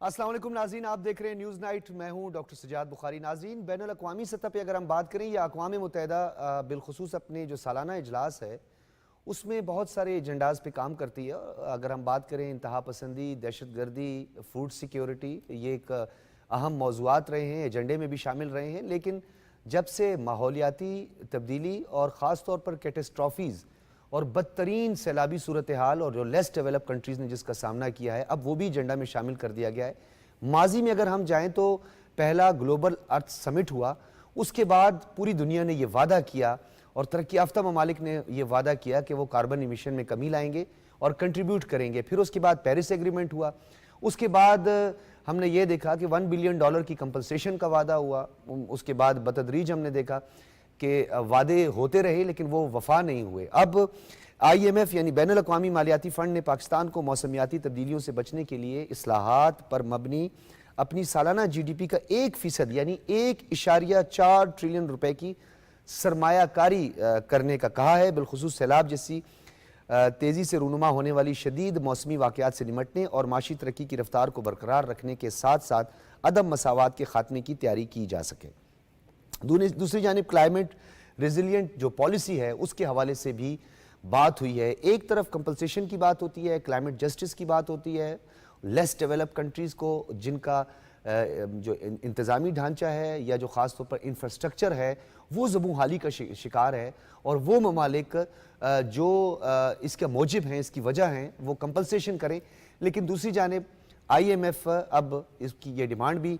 السلام علیکم ناظرین، آپ دیکھ رہے ہیں نیوز نائٹ، میں ہوں ڈاکٹر سجاد بخاری۔ ناظرین، بین الاقوامی سطح پہ اگر ہم بات کریں یا اقوام متحدہ بالخصوص اپنے جو سالانہ اجلاس ہے اس میں بہت سارے ایجنڈاز پہ کام کرتی ہے۔ اگر ہم بات کریں انتہا پسندی، دہشت گردی، فوڈ سیکیورٹی، یہ ایک اہم موضوعات رہے ہیں، ایجنڈے میں بھی شامل رہے ہیں، لیکن جب سے ماحولیاتی تبدیلی اور خاص طور پر کیٹسٹرافیز اور بدترین سیلابی صورتحال اور جو لیس ڈیولپ کنٹریز نے جس کا سامنا کیا ہے، اب وہ بھی ایجنڈا میں شامل کر دیا گیا ہے۔ ماضی میں اگر ہم جائیں تو پہلا گلوبل ارتھ سمٹ ہوا، اس کے بعد پوری دنیا نے یہ وعدہ کیا اور ترقی یافتہ ممالک نے یہ وعدہ کیا کہ وہ کاربن ایمیشن میں کمی لائیں گے اور کنٹریبیوٹ کریں گے۔ پھر اس کے بعد پیرس ایگریمنٹ ہوا، اس کے بعد ہم نے یہ دیکھا کہ $1 بلین کی کمپنسیشن کا وعدہ ہوا، اس کے بعد بتدریج ہم نے دیکھا کہ وعدے ہوتے رہے لیکن وہ وفا نہیں ہوئے۔ اب IMF یعنی بین الاقوامی مالیاتی فنڈ نے پاکستان کو موسمیاتی تبدیلیوں سے بچنے کے لیے اصلاحات پر مبنی اپنی سالانہ GDP کا 1% یعنی 1.4 ٹریلین روپے کی سرمایہ کاری کرنے کا کہا ہے، بالخصوص سیلاب جیسی تیزی سے رونما ہونے والی شدید موسمی واقعات سے نمٹنے اور معاشی ترقی کی رفتار کو برقرار رکھنے کے ساتھ ساتھ عدم مساوات کے خاتمے کی تیاری کی جا سکے۔ دوسری جانب کلائمیٹ ریزیلینٹ جو پالیسی ہے اس کے حوالے سے بھی بات ہوئی ہے۔ ایک طرف کمپنسیشن کی بات ہوتی ہے، کلائمیٹ جسٹس کی بات ہوتی ہے، لیس ڈیولپ کنٹریز کو جن کا جو انتظامی ڈھانچہ ہے یا جو خاص طور پر انفراسٹرکچر ہے وہ زبوں حالی کا شکار ہے، اور وہ ممالک جو اس کا موجب ہیں، اس کی وجہ ہیں، وہ کمپنسیشن کریں۔ لیکن دوسری جانب IMF اب اس کی یہ ڈیمانڈ بھی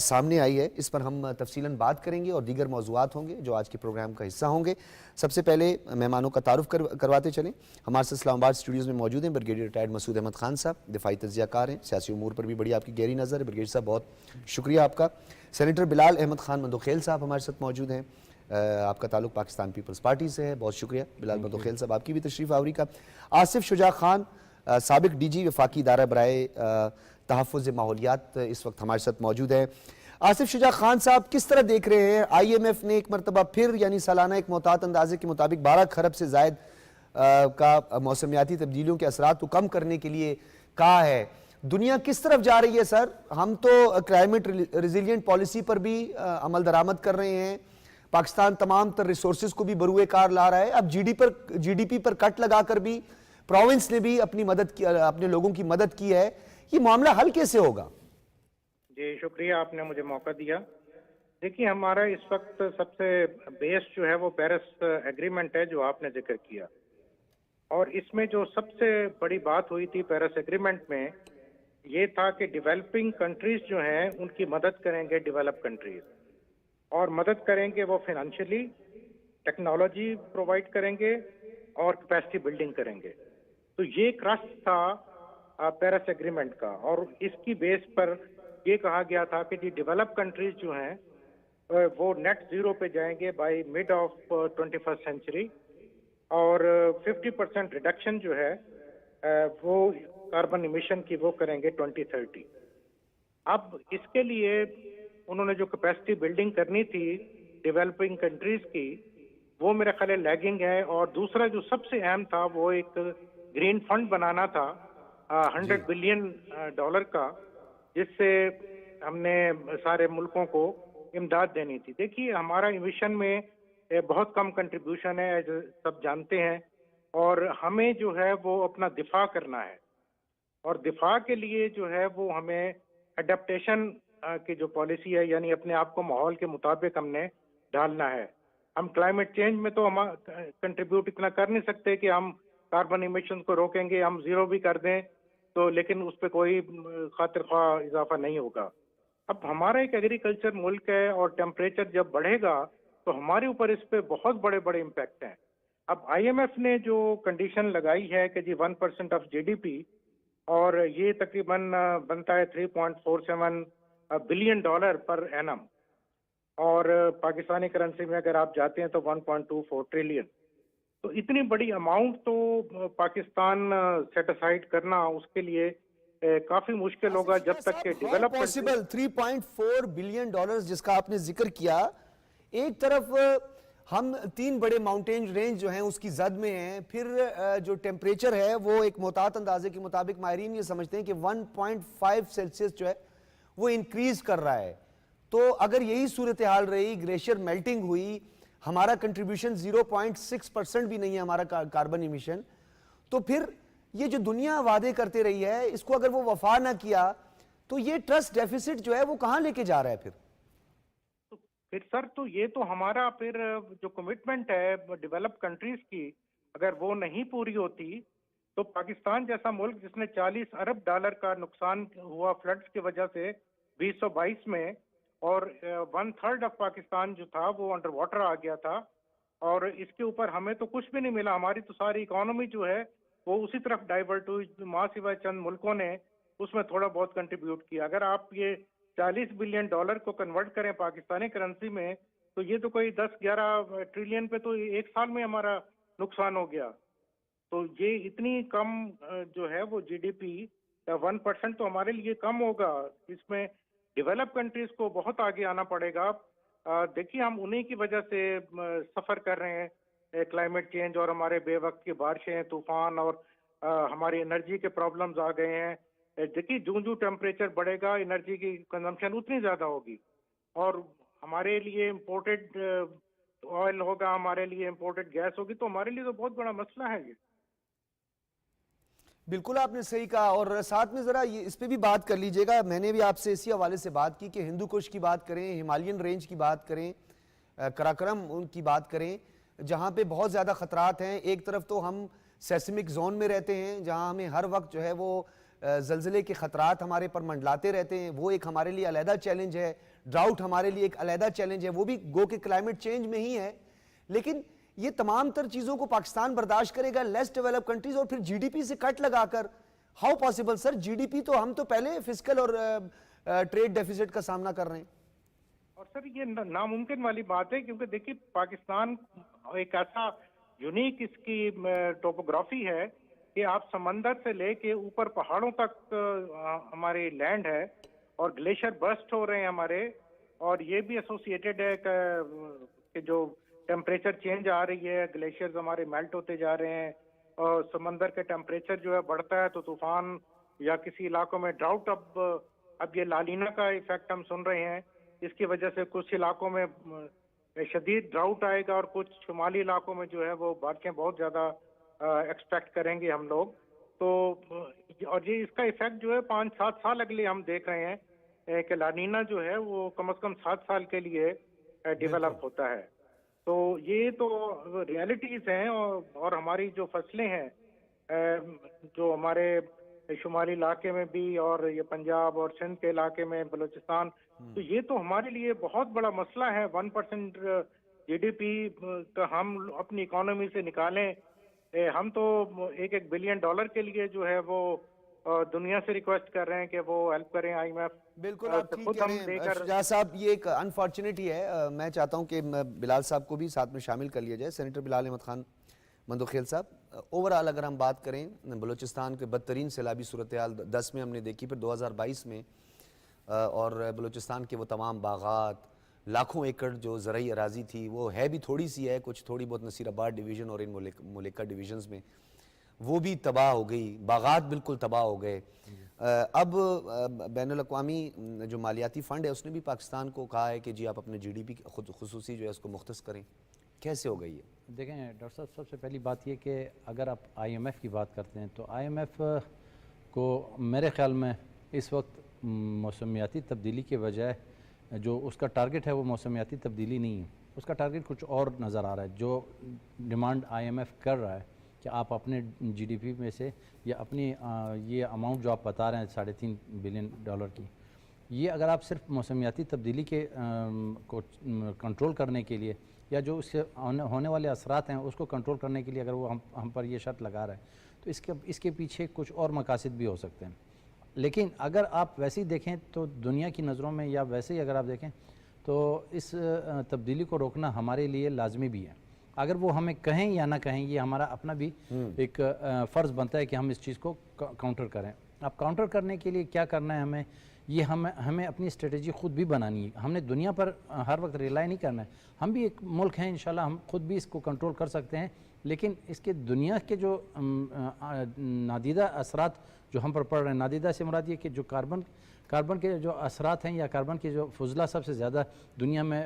سامنے آئی ہے، اس پر ہم تفصیلاً بات کریں گے اور دیگر موضوعات ہوں گے جو آج کے پروگرام کا حصہ ہوں گے۔ سب سے پہلے مہمانوں کا تعارف کرواتے چلیں۔ ہمارے ساتھ اسلام آباد اسٹوڈیوز میں موجود ہیں بریگیڈیئر ریٹائرڈ مسعود احمد خان صاحب، دفاعی تجزیہ کار ہیں، سیاسی امور پر بھی بڑی آپ کی گہری نظر ہے۔ بریگیڈیئر صاحب بہت شکریہ آپ کا۔ سینیٹر بلال احمد خان مندوخیل صاحب ہمارے ساتھ موجود ہیں، آپ کا تعلق پاکستان پیپلز پارٹی سے ہے، بہت شکریہ بلال مندوخیل صاحب آپ کی بھی تشریف آوری کا۔ آصف شجاع خان سابق DG وفاقی ادارہ برائے تحفظ ماحولیات اس وقت ہمارے ساتھ موجود ہیں۔ آصف شجاع خان صاحب، کس طرح دیکھ رہے ہیں IMF نے ایک مرتبہ پھر یعنی سالانہ ایک محتاط اندازے کے مطابق 12 کھرب سے زائد کا موسمیاتی تبدیلیوں کے اثرات کو کم کرنے کے لیے کہا ہے؟ دنیا کس طرف جا رہی ہے سر؟ ہم تو کلائمیٹ ریزیلینٹ پالیسی پر بھی عمل درآمد کر رہے ہیں، پاکستان تمام تر ریسورسز کو بھی بروئے کار لا رہا ہے، اب GDP پر کٹ لگا کر بھی پروونس نے بھی اپنے لوگوں کی مدد کی ہے، یہ معاملہ حل کیسے ہوگا؟ جی شکریہ، آپ نے مجھے موقع دیا۔ دیکھیے ہمارا اس وقت سب سے بیس جو ہے وہ پیرس ایگریمنٹ ہے جو آپ نے ذکر کیا، اور اس میں جو سب سے بڑی بات ہوئی تھی پیرس ایگریمنٹ میں یہ تھا کہ ڈیولپنگ کنٹریز جو ہیں ان کی مدد کریں گے ڈیولپ کنٹریز، اور مدد کریں گے وہ فائنینشلی، ٹیکنالوجی پرووائڈ کریں گے اور کیپیسٹی بلڈنگ کریں گے۔ تو یہ کرسٹ تھا پیرس ایگریمنٹ کا، اور اس کی بیس پر یہ کہا گیا تھا کہ ڈیولپ کنٹریز جو ہیں وہ نیٹ زیرو پہ جائیں گے by mid of 21st century, اور 50% ریڈکشن جو ہے وہ کاربن ایمیشن کی وہ کریں گے 2030۔ اب اس کے لیے انہوں نے جو کیپیسٹی بلڈنگ کرنی تھی ڈیولپنگ کنٹریز کی وہ میرے خیال لیگنگ ہے، اور دوسرا جو سب سے اہم تھا وہ ایک گرین فنڈ بنانا تھا $100 بلین کا، جس سے ہم نے سارے ملکوں کو امداد دینی تھی۔ دیکھیے ہمارا ایمیشن میں بہت کم کنٹریبیوشن ہے، سب جانتے ہیں، اور ہمیں جو ہے وہ اپنا دفاع کرنا ہے، اور دفاع کے لیے جو ہے وہ ہمیں اڈیپٹیشن کی جو پالیسی ہے یعنی اپنے آپ کو ماحول کے مطابق ہم نے ڈالنا ہے۔ ہم کلائمیٹ چینج میں تو ہم کنٹریبیوٹ اتنا کر نہیں سکتے کہ ہم کاربن ایمیشن کو روکیں گے، ہم زیرو بھی کر دیں تو لیکن اس پہ کوئی خاطر خواہ اضافہ نہیں ہوگا۔ اب ہمارا ایک ایگریکلچر ملک ہے، اور ٹیمپریچر جب بڑھے گا تو ہمارے اوپر اس پہ بہت بڑے بڑے امپیکٹ ہیں۔ اب IMF نے جو کنڈیشن لگائی ہے کہ 1% آف GDP، اور یہ تقریباً بنتا ہے $3.47 بلین پر اینم، اور پاکستانی کرنسی میں اگر آپ جاتے ہیں تو 1.24 ٹریلین۔ تو اتنی بڑی اماؤنٹ تو پاکستان سیٹ اسائڈ کرنا اس کے لیے کافی مشکل ہوگا جب تک کہ ڈیولپ پاسبل $3.4 بلین جس کا آپ نے ذکر کیا۔ ایک طرف ہم 3 بڑے ماؤنٹین رینج جو ہیں اس کی زد میں ہیں. پھر جو ٹیمپریچر ہے وہ ایک محتاط اندازے کے مطابق ماہرین یہ سمجھتے ہیں کہ 1.5 سیلسیس جو ہے وہ انکریز کر رہا ہے. تو اگر یہی صورتحال رہی, گلیشیئر میلٹنگ ہوئی, ہمارا کنٹریبیوشن 0.6% بھی نہیں ہے ہمارا کاربن ایمیشن, تو پھر یہ جو دنیا وعدے کرتے رہی ہے اس کو اگر وہ وفا نہ کیا تو یہ ٹرسٹ ڈیفیسٹ جو ہے وہ کہاں لے کے جا رہا ہے پھر سر تو یہ تو ہمارا پھر جو کمٹمنٹ ہے ڈیولپ کنٹریز کی اگر وہ نہیں پوری ہوتی تو پاکستان جیسا ملک جس نے $40 ارب کا نقصان ہوا فلڈز کی وجہ سے 2022 میں, اور 1/3 آف پاکستان جو تھا وہ انڈر واٹر آ گیا تھا, اور اس کے اوپر ہمیں تو کچھ بھی نہیں ملا. ہماری تو ساری اکانومی جو ہے وہ اسی طرف ڈائیورٹ ہوئی, ماں سوائے چند ملکوں نے اس میں تھوڑا بہت کنٹریبیوٹ کیا. اگر آپ یہ $40 بلین کو کنورٹ کریں پاکستانی کرنسی میں تو یہ تو کوئی 10-11 ٹریلین پہ تو ایک سال میں ہمارا نقصان ہو گیا. تو یہ اتنی کم جو ہے وہ جی ڈی پی 1% تو ہمارے لیے کم ہوگا. اس میں ڈیولپ کنٹریز کو بہت آگے آنا پڑے گا. دیکھیے ہم انہی کی وجہ سے سفر کر رہے ہیں کلائمیٹ چینج, اور ہمارے بے وقت کی بارشیں, طوفان, اور ہماری انرجی کے پرابلمز آ گئے ہیں. دیکھیے جو ٹیمپریچر بڑھے گا انرجی کی کنزمپشن اتنی زیادہ ہوگی, اور ہمارے لیے امپورٹڈ آئل ہوگا, ہمارے لیے امپورٹڈ گیس ہوگی, تو ہمارے لیے تو بہت بڑا مسئلہ ہے یہ. بالکل آپ نے صحیح کہا. اور ساتھ میں ذرا اس پہ بھی بات کر لیجئے گا, میں نے بھی آپ سے اسی حوالے سے بات کی کہ ہندو کش کی بات کریں, ہمالین رینج کی بات کریں, کراکرم ان کی بات کریں, جہاں پہ بہت زیادہ خطرات ہیں. ایک طرف تو ہم سیسمک زون میں رہتے ہیں جہاں ہمیں ہر وقت جو ہے وہ زلزلے کے خطرات ہمارے پر منڈلاتے رہتے ہیں, وہ ایک ہمارے لیے علیحدہ چیلنج ہے. ڈراؤٹ ہمارے لیے ایک علیحدہ چیلنج ہے, وہ بھی گو کہ کلائمیٹ چینج میں ہی ہے. لیکن یہ تمام تر چیزوں کو پاکستان برداشت کرے گا, لیس ڈیولپ کنٹریز, اور پھر جی ڈی پی سے کٹ لگا کر. How possible sir? G D P تو ہم تو پہلے فسکل اور ٹریڈ ڈیفیسٹ کا سامنا کر رہے ہیں. اور سر یہ ناممکن والی بات ہے, کیونکہ دیکھیے پاکستان ایک ایسا یونیک اس کی ٹوپوگرافی ہے کہ آپ سمندر سے لے کے اوپر پہاڑوں تک ہماری لینڈ ہے, اور گلیشیئر برسٹ ہو رہے ہیں ہمارے, اور یہ بھی ایسوسیٹڈ ہے کہ جو ٹیمپریچر چینج آ رہی ہے, گلیشیئرز ہمارے میلٹ ہوتے جا رہے ہیں, اور سمندر کے ٹیمپریچر جو ہے بڑھتا ہے تو طوفان, یا کسی علاقوں میں ڈراؤٹ. اب یہ لالینا کا ایفیکٹ ہم سن رہے ہیں, اس کی وجہ سے کچھ علاقوں میں شدید ڈراؤٹ آئے گا, اور کچھ شمالی علاقوں میں جو ہے وہ بارشیں بہت زیادہ ایکسپیکٹ کریں گے ہم لوگ. تو اور یہ اس کا ایفیکٹ جو ہے 5-7 سال اگلے ہم دیکھ رہے ہیں کہ لانینا جو ہے وہ کم از کم 7 سال کے لیے ڈیولپ ہوتا ہے. تو یہ تو ریالٹیز ہیں, اور ہماری جو فصلیں ہیں جو ہمارے شمالی علاقے میں بھی, اور یہ پنجاب اور سندھ کے علاقے میں, بلوچستان, تو یہ تو ہمارے لیے بہت بڑا مسئلہ ہے. 1% جی ڈی پی کا ہم اپنی اکانومی سے نکالیں. ہم تو $1 بلین کے لیے جو ہے وہ دنیا سے ریکویسٹ کر رہے ہیں کہ وہ ہیلپ کریں, آئی ایم ایف. بالکل آپ ٹھیک کہہ رہے ہیں شجاع صاحب, یہ ایک انفارچونیٹی ہے. میں چاہتا ہوں کہ بلال صاحب کو بھی ساتھ میں شامل کر لیا جائے. سینیٹر بلال احمد خان مندوخیل صاحب, اوورآل اگر ہم بات کریں بلوچستان کے بدترین سیلابی صورتحال 10 میں ہم نے دیکھی, پھر 2022 میں, اور بلوچستان کے وہ تمام باغات, لاکھوں ایکڑ جو زرعی اراضی تھی, وہ ہے بھی تھوڑی سی ہے, کچھ تھوڑی بہت نصیر آباد ڈویژن اور ان ملکہ ڈویژنز میں, وہ بھی تباہ ہو گئی, باغات بالکل تباہ ہو گئے. اب بین الاقوامی جو مالیاتی فنڈ ہے اس نے بھی پاکستان کو کہا ہے کہ جی آپ اپنے جی ڈی پی خود خصوصی جو ہے اس کو مختص کریں. کیسے ہو گئی ہے؟ دیکھیں ڈاکٹر صاحب, سب سے پہلی بات یہ کہ اگر آپ آئی ایم ایف کی بات کرتے ہیں تو آئی ایم ایف کو میرے خیال میں اس وقت موسمیاتی تبدیلی کے بجائے جو اس کا ٹارگٹ ہے وہ موسمیاتی تبدیلی نہیں ہے, اس کا ٹارگٹ کچھ اور نظر آ رہا ہے. جو ڈیمانڈ آئی ایم ایف کر رہا ہے کہ آپ اپنے جی ڈی پی میں سے, یا اپنی یہ اماؤنٹ جو آپ بتا رہے ہیں $3.5 بلین کی, یہ اگر آپ صرف موسمیاتی تبدیلی کے کو کنٹرول کرنے کے لیے, یا جو اس سے ہونے والے اثرات ہیں اس کو کنٹرول کرنے کے لیے اگر وہ ہم پر یہ شرط لگا رہا ہے, تو اس کے پیچھے کچھ اور مقاصد بھی ہو سکتے ہیں. لیکن اگر آپ ویسے ہی دیکھیں تو دنیا کی نظروں میں, یا ویسے ہی اگر آپ دیکھیں تو اس تبدیلی کو روکنا ہمارے لیے لازمی بھی ہے. اگر وہ ہمیں کہیں یا نہ کہیں, یہ ہمارا اپنا بھی ایک فرض بنتا ہے کہ ہم اس چیز کو کاؤنٹر کریں. اب کاؤنٹر کرنے کے لیے کیا کرنا ہے ہمیں, یہ ہمیں اپنی اسٹریٹجی خود بھی بنانی ہے. ہم نے دنیا پر ہر وقت ریلائی نہیں کرنا ہے. ہم بھی ایک ملک ہیں انشاءاللہ, ہم خود بھی اس کو کنٹرول کر سکتے ہیں, لیکن اس کے دنیا کے جو نادیدہ اثرات جو ہم پر پڑ رہے ہیں, نادیدہ سے مراد یہ کہ جو کاربن کے جو اثرات ہیں یا کاربن کے جو فضلہ سب سے زیادہ دنیا میں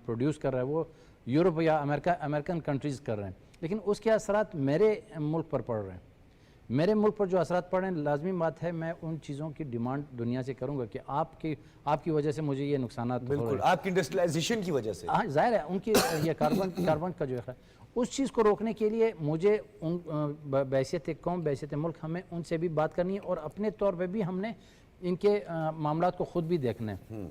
پروڈیوس کر رہا ہے وہ یورپ یا امریکن کنٹریز کر رہے ہیں, لیکن اس کے اثرات میرے ملک پر پڑ رہے ہیں. میرے ملک پر جو اثرات پڑ رہے ہیں, لازمی بات ہے میں ان چیزوں کی ڈیمانڈ دنیا سے کروں گا کہ آپ کی وجہ سے مجھے یہ نقصانات ہو رہے ہیں. بالکل, آپ کی انڈسٹریلائزیشن کی وجہ سے. ہاں ظاہر ہے ان کی یہ کاربن کا جو ہے اس چیز کو روکنے کے لیے مجھے ان بحیثیت قوم, بحیثیت ملک, ہمیں ان سے بھی بات کرنی ہے اور اپنے طور پہ بھی ہم نے ان کے معاملات کو خود بھی دیکھنا ہے.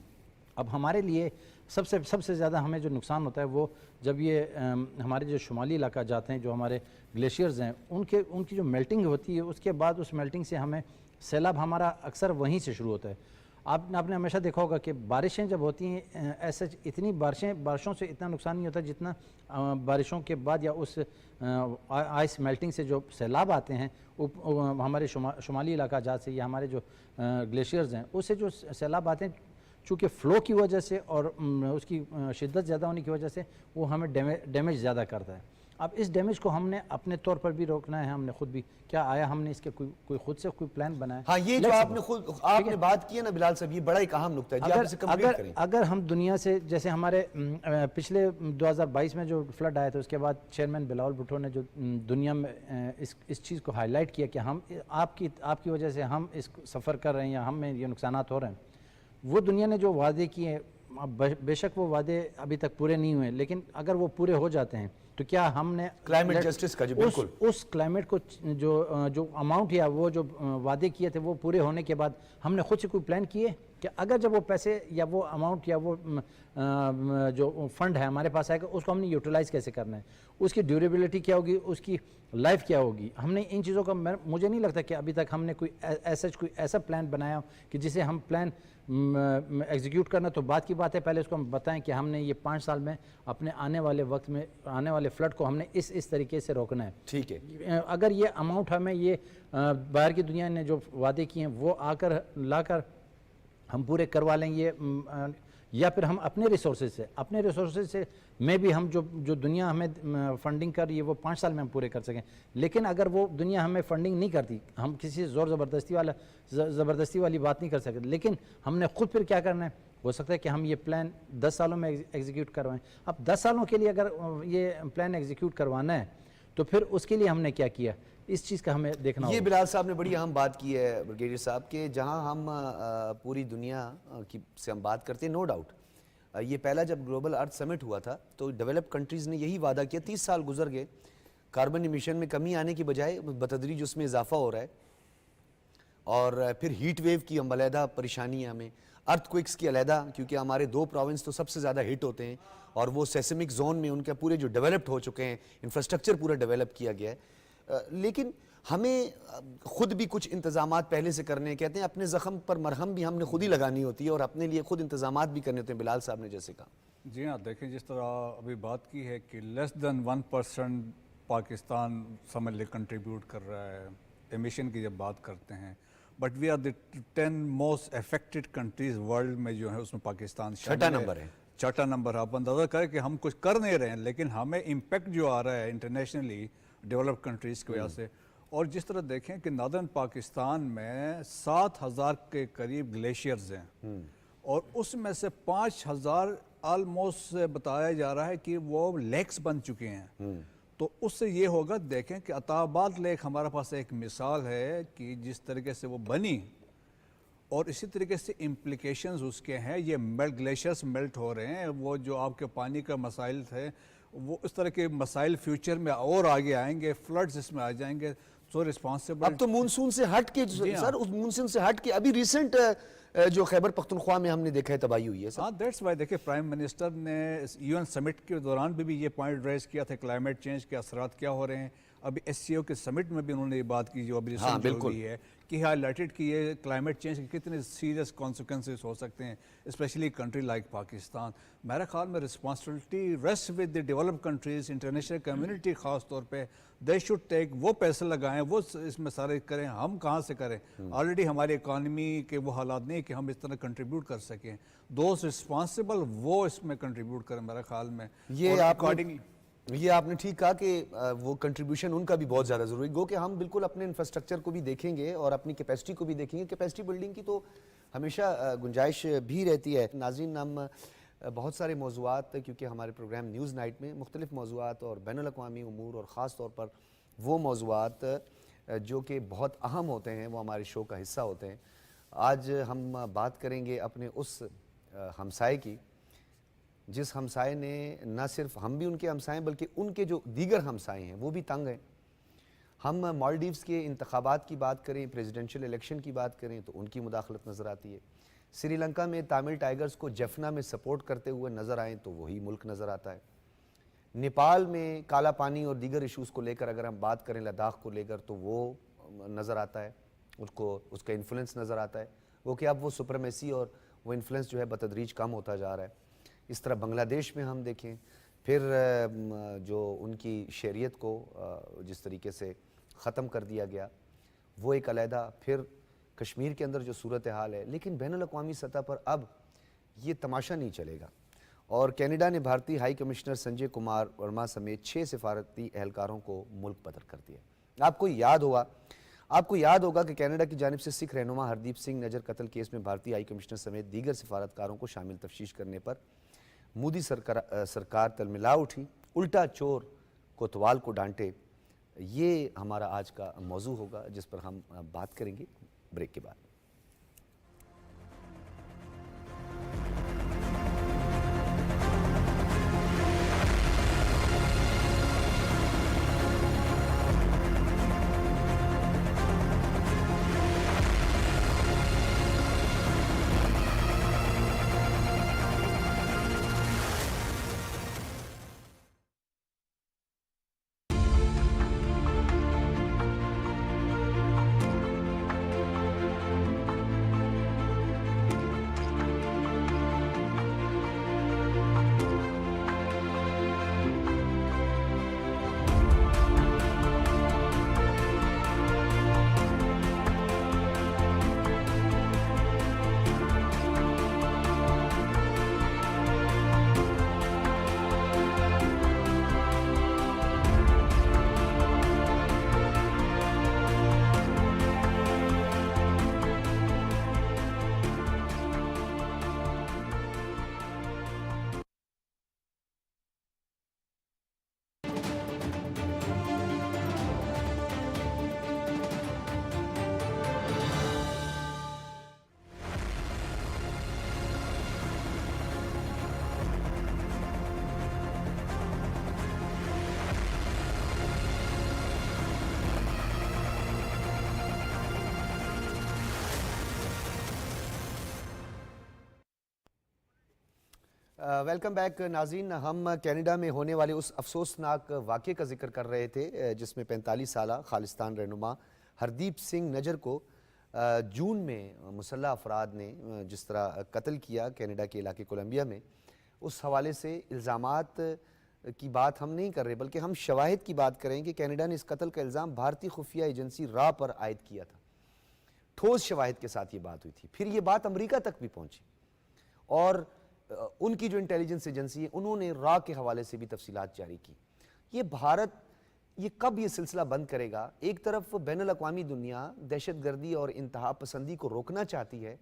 اب ہمارے لیے سب سے زیادہ ہمیں جو نقصان ہوتا ہے وہ جب یہ ہمارے جو شمالی علاقہ جاتے ہیں, جو ہمارے گلیشیئرز ہیں, ان کی جو میلٹنگ ہوتی ہے, اس کے بعد اس میلٹنگ سے ہمیں سیلاب ہمارا اکثر وہیں سے شروع ہوتا ہے. آپ نے ہمیشہ دیکھا ہوگا کہ بارشیں جب ہوتی ہیں ایسے اتنی بارشوں سے اتنا نقصان نہیں ہوتا جتنا بارشوں کے بعد یا اس آئس میلٹنگ سے جو سیلاب آتے ہیں ہمارے شمالی علاقہ جات سے یا ہمارے جو گلیشیئرز ہیں اس سے جو سیلاب آتے ہیں, چونکہ فلو کی وجہ سے اور اس کی شدت زیادہ ہونے کی وجہ سے وہ ہمیں ڈیمیج زیادہ کرتا ہے. اب اس ڈیمیج کو ہم نے اپنے طور پر بھی روکنا ہے. ہم نے خود بھی کیا آیا ہم نے اس کے کوئی خود سے کوئی پلان بنایا؟ ہاں, یہ جو آپ نے بات کی ہے نا بلال صاحب, یہ بڑا ایک اہم نقطہ ہے جی, آپ اسے کمپلیٹ کریں. اگر ہم دنیا سے, جیسے ہمارے پچھلے 2022 میں جو فلڈ آیا تھا, اس کے بعد چیئرمین بلاول بھٹو نے جو دنیا میں اس چیز کو ہائی لائٹ کیا کہ ہم آپ کی وجہ سے ہم اس سفر کر رہے ہیں یا ہمیں یہ نقصانات ہو رہے ہیں, وہ دنیا نے جو وعدے کیے بے شک وہ وعدے ابھی تک پورے نہیں ہوئے, لیکن اگر وہ پورے ہو جاتے ہیں تو کیا ہم نے کلائمیٹ جسٹس کا, جی بالکل, اس کلائمیٹ کو جو اماؤنٹ یا وہ جو وعدے کیے تھے وہ پورے ہونے کے بعد ہم نے خود سے کوئی پلان کیے کہ اگر جب وہ پیسے یا وہ اماؤنٹ یا وہ جو فنڈ ہے ہمارے پاس آئے گا, اس کو ہم نے یوٹیلائز کیسے کرنا ہے, اس کی ڈیوریبلٹی کیا ہوگی, اس کی لائف کیا ہوگی. ہم نے ان چیزوں کا, مجھے نہیں لگتا کہ ابھی تک ہم نے کوئی ایسا پلان بنایا کہ جسے ہم پلان ایگزیکیوٹ کرنا. تو بات کی بات ہے, پہلے اس کو ہم بتائیں کہ ہم نے یہ 5 سال میں اپنے آنے والے وقت میں آنے والے فلڈ کو ہم نے اس طریقے سے روکنا ہے. ٹھیک ہے, اگر یہ اماؤنٹ ہمیں یہ باہر کی دنیا نے جو وعدے کیے ہیں وہ لا کر ہم پورے کروا لیں گے, یا پھر ہم اپنے ریسورسز سے میں بھی ہم جو دنیا ہمیں فنڈنگ کر رہی ہے وہ 5 سال میں ہم پورے کر سکیں. لیکن اگر وہ دنیا ہمیں فنڈنگ نہیں کرتی, ہم کسی زور زبردستی والی بات نہیں کر سکتے, لیکن ہم نے خود پھر کیا کرنا ہے, ہو سکتا ہے کہ ہم یہ پلان 10 سالوں میں ایگزیکیوٹ کروائیں. اب 10 سالوں کے لیے اگر یہ پلان ایگزیکیوٹ کروانا ہے تو پھر اس کے لیے ہم نے کیا کیا, اس چیز کا ہمیں دیکھنا ہوگا. یہ بلال صاحب نے بڑی اہم بات کی ہے بریگیڈیئر صاحب, کہ جہاں ہم پوری دنیا سے ہم بات کرتے ہیں, نو ڈاؤٹ یہ پہلا جب گلوبل ارتھ سمٹ ہوا تھا تو ڈیولپ کنٹریز نے یہی وعدہ کیا. 30 سال گزر گئے, کاربن ایمیشن میں کمی آنے کی بجائے بتدریج اس میں اضافہ ہو رہا ہے, اور پھر ہیٹ ویو کی علیحدہ پریشانی ہے ہمیں, ارتھ کوئکس کی علیحدہ, کیونکہ ہمارے 2 پروونس تو سب سے زیادہ ہٹ ہوتے ہیں اور وہ سیسمک زون میں ان کے پورے جو ڈیولپڈ ہو چکے ہیں, انفراسٹرکچر پورا ڈیولپ کیا گیا ہے. لیکن ہمیں خود بھی کچھ انتظامات پہلے سے کرنے, کہتے ہیں اپنے زخم پر مرہم بھی ہم نے خود ہی لگانی ہوتی ہے اور اپنے لیے خود انتظامات بھی کرنے ہوتے ہیں, بلال صاحب نے جیسے کہا. جی ہاں, دیکھیں جس طرح ابھی بات کی ہے کہ لیس دین 1% پاکستان سمجھ لے کنٹریبیوٹ کر رہا ہے ایمیشن کی جب بات کرتے ہیں, but we are the 10 most affected countries world میں جو ہے اس میں پاکستان چھٹا نمبر ہے. چھٹا نمبر. آپ اندازہ کریں کہ ہم کچھ کر نہیں رہے ہیں, لیکن ہمیں امپیکٹ جو آ رہا ہے انٹرنیشنلی ڈیولپ کنٹریز کی وجہ سے. اور جس طرح دیکھیں کہ ناردرن پاکستان میں 7,000 کے قریب گلیشیئرز ہیں, اور اس میں سے 5,000 آلموسٹ بتایا جا رہا ہے کہ وہ لیکس بن چکے ہیں. تو اس سے یہ ہوگا, دیکھیں کہ عطا آباد لیک ہمارے پاس ایک مثال ہے کہ جس طریقے سے وہ بنی, اور اسی طریقے سے امپلیکیشنز اس کے ہیں. یہ گلیشیئرز میلٹ ہو رہے ہیں, وہ جو آپ کے پانی کا مسائل تھے وہ اس طرح کے مسائل فیوچر میں اور آگے آئیں گے, فلڈز اس میں آ جائیں گے. سو ریسپانسبل اب تو مونسون سے ہٹ کے سر, اس مونسون سے ہٹ کے ابھی ریسنٹ جو خیبر پختونخوا میں ہم نے دیکھا ہے تباہی ہوئی ہے. ہاں, دیٹس وائی دیکھیں پرائم منسٹر نے UN سمٹ کے دوران بھی یہ پوائنٹ ریز کیا تھا, کلائمیٹ چینج کے اثرات کیا ہو رہے ہیں. ابھی SCO کے سمٹ میں بھی انہوں نے یہ بات کی جو ابھی ریسنٹ جو ہوئی ہے, کہ ہائی لائٹڈ کہ یہ کلائمیٹ چینج کے کتنے سیریس کانسیکوینسز ہو سکتے ہیں, اسپیشلی کنٹری لائک پاکستان. میرے خیال میں responsibility rest with the develop countries, international community خاص طور پہ, دے شوڈ ٹیک, وہ پیسے لگائیں, وہ اس میں سارے کریں. ہم کہاں سے کریں؟ آلریڈی ہماری اکانومی کے وہ حالات نہیں نہیں کہ ہم اس طرح کنٹریبیوٹ کر سکیں. دوست رسپانسبل وہ اس میں کنٹریبیوٹ کریں میرے خیال میں. یہ آپ نے ٹھیک کہا کہ وہ کنٹریبیوشن ان کا بھی بہت زیادہ ضروری گو کہ ہم بالکل اپنے انفراسٹرکچر کو بھی دیکھیں گے اور اپنی کیپیسٹی کو بھی دیکھیں گے. کیپیسٹی بلڈنگ کی تو ہمیشہ گنجائش بھی رہتی ہے. ناظرین ہم بہت سارے موضوعات کیونکہ ہمارے پروگرام نیوز نائٹ میں مختلف موضوعات اور بین الاقوامی امور اور خاص طور پر وہ موضوعات جو کہ بہت اہم ہوتے ہیں وہ ہمارے شو کا حصہ ہوتے ہیں. آج ہم بات کریں گے اپنے اس ہمسائے کی جس ہمسائے نے نہ صرف ہم بھی ان کے ہمسائے ہیں بلکہ ان کے جو دیگر ہمسائے ہیں وہ بھی تنگ ہیں. ہم مالڈیوز کے انتخابات کی بات کریں, پریزیڈنشل الیکشن کی بات کریں تو ان کی مداخلت نظر آتی ہے. سری لنکا میں تامل ٹائیگرز کو جفنا میں سپورٹ کرتے ہوئے نظر آئیں تو وہی ملک نظر آتا ہے. نیپال میں کالا پانی اور دیگر ایشوز کو لے کر اگر ہم بات کریں لداخ کو لے کر تو وہ نظر آتا ہے, اس کا انفلوئنس نظر آتا ہے. وہ کہ اب وہ سپریمیسی اور وہ انفلوئنس جو ہے بتدریج کم ہوتا جا رہا ہے. اس طرح بنگلہ دیش میں ہم دیکھیں پھر جو ان کی شہریت کو جس طریقے سے ختم کر دیا گیا وہ ایک علیحدہ, پھر کشمیر کے اندر جو صورتحال ہے. لیکن بین الاقوامی سطح پر اب یہ تماشا نہیں چلے گا اور کینیڈا نے بھارتی ہائی کمشنر سنجے کمار ورما سمیت 6 سفارتی اہلکاروں کو ملک بدر کر دیا. آپ کو یاد ہوگا کہ کینیڈا کی جانب سے سکھ رہنما ہردیپ سنگھ نجر قتل کیس میں بھارتی ہائی کمشنر سمیت دیگر سفارتکاروں کو شامل تفتیش کرنے پر مودی سرکار تلملا اٹھی, الٹا چور کوتوال کو ڈانٹے. یہ ہمارا آج کا موضوع ہوگا جس پر ہم بات کریں گے بریک کے بعد. ویلکم بیک ناظرین. ہم کینیڈا میں ہونے والے اس افسوسناک واقعے کا ذکر کر رہے تھے جس میں 45 سالہ خالصتان رہنما ہردیپ سنگھ نجر کو جون میں مسلح افراد نے جس طرح قتل کیا کینیڈا کے علاقے کولمبیا میں. اس حوالے سے الزامات کی بات ہم نہیں کر رہے بلکہ ہم شواہد کی بات کریں کہ کینیڈا نے اس قتل کا الزام بھارتی خفیہ ایجنسی را پر عائد کیا تھا. ٹھوس شواہد کے ساتھ یہ بات ہوئی تھی. پھر یہ بات امریکہ تک بھی پہنچی اور ان کی جو انٹیلیجنس ایجنسی ہے انہوں نے را کے حوالے سے بھی تفصیلات جاری کی. یہ بھارت یہ کب یہ سلسلہ بند کرے گا؟ ایک طرف بین الاقوامی دنیا دہشت گردی اور انتہا پسندی کو روکنا چاہتی ہے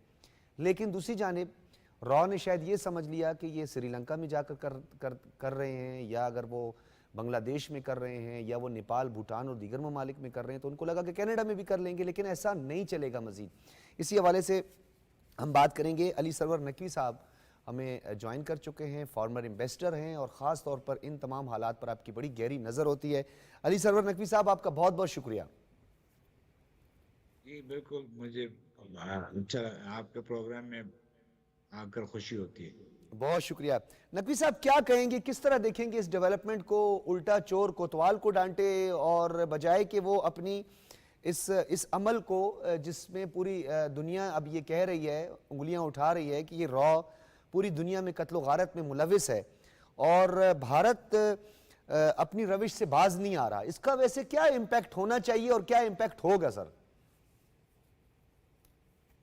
لیکن دوسری جانب را نے شاید یہ سمجھ لیا کہ یہ سری لنکا میں جا کر رہے ہیں یا اگر وہ بنگلہ دیش میں کر رہے ہیں یا وہ نیپال بھوٹان اور دیگر ممالک میں کر رہے ہیں تو ان کو لگا کہ کینیڈا میں بھی کر لیں گے. لیکن ایسا نہیں چلے گا. مزید اسی حوالے سے ہم بات کریں گے. علی سرور نقوی صاحب ہمیں جوائن کر چکے ہیں, فارمر ایمبیسڈر ہیں اور خاص طور پر ان تمام حالات پر آپ کی بڑی گہری نظر ہوتی ہے. علی سرور نقوی صاحب آپ کا بہت بہت شکریہ. جی بالکل, مجھے اچھا آپ کے پروگرام میں آ کر خوشی ہوتی ہے. بہت شکریہ. نقوی صاحب کیا کہیں گے, کس طرح دیکھیں گے اس ڈیولپمنٹ کو؟ الٹا چور کوتوال کو ڈانٹے اور بجائے کہ وہ اپنی اس عمل کو جس میں پوری دنیا اب یہ کہہ رہی ہے, انگلیاں اٹھا رہی ہے کہ یہ را پوری دنیا میں قتل و غارت میں ملوث ہے اور بھارت اپنی روش سے باز نہیں آ رہا, اس کا ویسے کیا امپیکٹ ہونا چاہیے اور کیا امپیکٹ ہوگا سر؟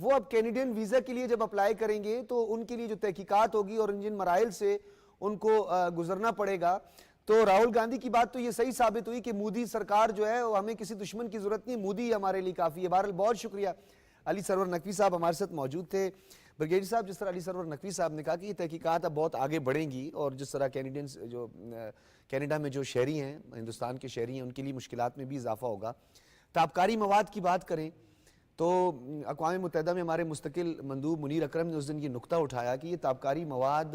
وہ اب کینیڈین ویزا کے لیے جب اپلائی کریں گے تو ان کے لیے جو تحقیقات ہوگی اور جن مراحل سے ان کو گزرنا پڑے گا، تو راہل گاندھی کی بات تو یہ صحیح ثابت ہوئی کہ مودی سرکار جو ہے ہمیں کسی دشمن کی ضرورت نہیں، مودی ہمارے لیے کافی ہے۔ بہرحال بہت شکریہ، علی سرور نقوی صاحب ہمارے ساتھ موجود تھے۔ بریگیڈیئر صاحب، جس طرح علی سرور نقوی صاحب نے کہا کہ یہ تحقیقات اب بہت آگے بڑھیں گی، اور جس طرح کینیڈینز جو کینیڈا میں جو شہری ہیں، ہندوستان کے شہری ہیں، ان کے لیے مشکلات میں بھی اضافہ ہوگا۔ تابکاری مواد کی بات کریں تو اقوام متحدہ میں ہمارے مستقل مندوب منیر اکرم نے اس دن یہ نقطہ اٹھایا کہ یہ تابکاری مواد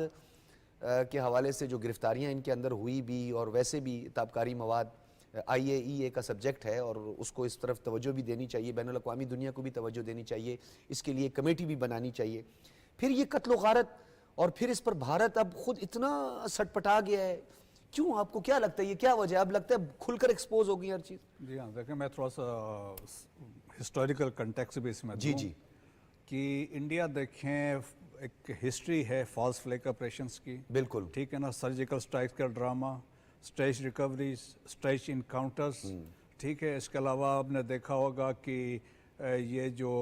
کے حوالے سے جو گرفتاریاں ان کے اندر ہوئی بھی، اور ویسے بھی تابکاری مواد IAEA کا سبجیکٹ ہے اور اس کو اس طرف توجہ بھی دینی چاہیے، بین الاقوامی دنیا کو بھی توجہ دینی چاہیے، اس کے لیے کمیٹی بھی بنانی چاہیے۔ پھر یہ قتل و غارت، اور پھر اس پر بھارت اب خود اتنا سٹ پٹا گیا ہے، کیوں؟ آپ کو کیا لگتا ہے یہ کیا وجہ ہے؟ اب لگتا ہے کھل کر ایکسپوز ہو گئی ہر چیز۔ جی ہاں، دیکھیں میں تھوڑا سا ہسٹوریکل کنٹیکس بھی اس میں جی دوں جی کہ انڈیا دیکھیں ایک ہسٹری ہے فالس فلیگ آپریشنس کی، بالکل ٹھیک ہے نا، سرجیکل اسٹرائک کا drama, stretch recoveries, stretch encounters, ٹھیک ہے۔ اس کے علاوہ آپ نے دیکھا ہوگا کہ یہ جو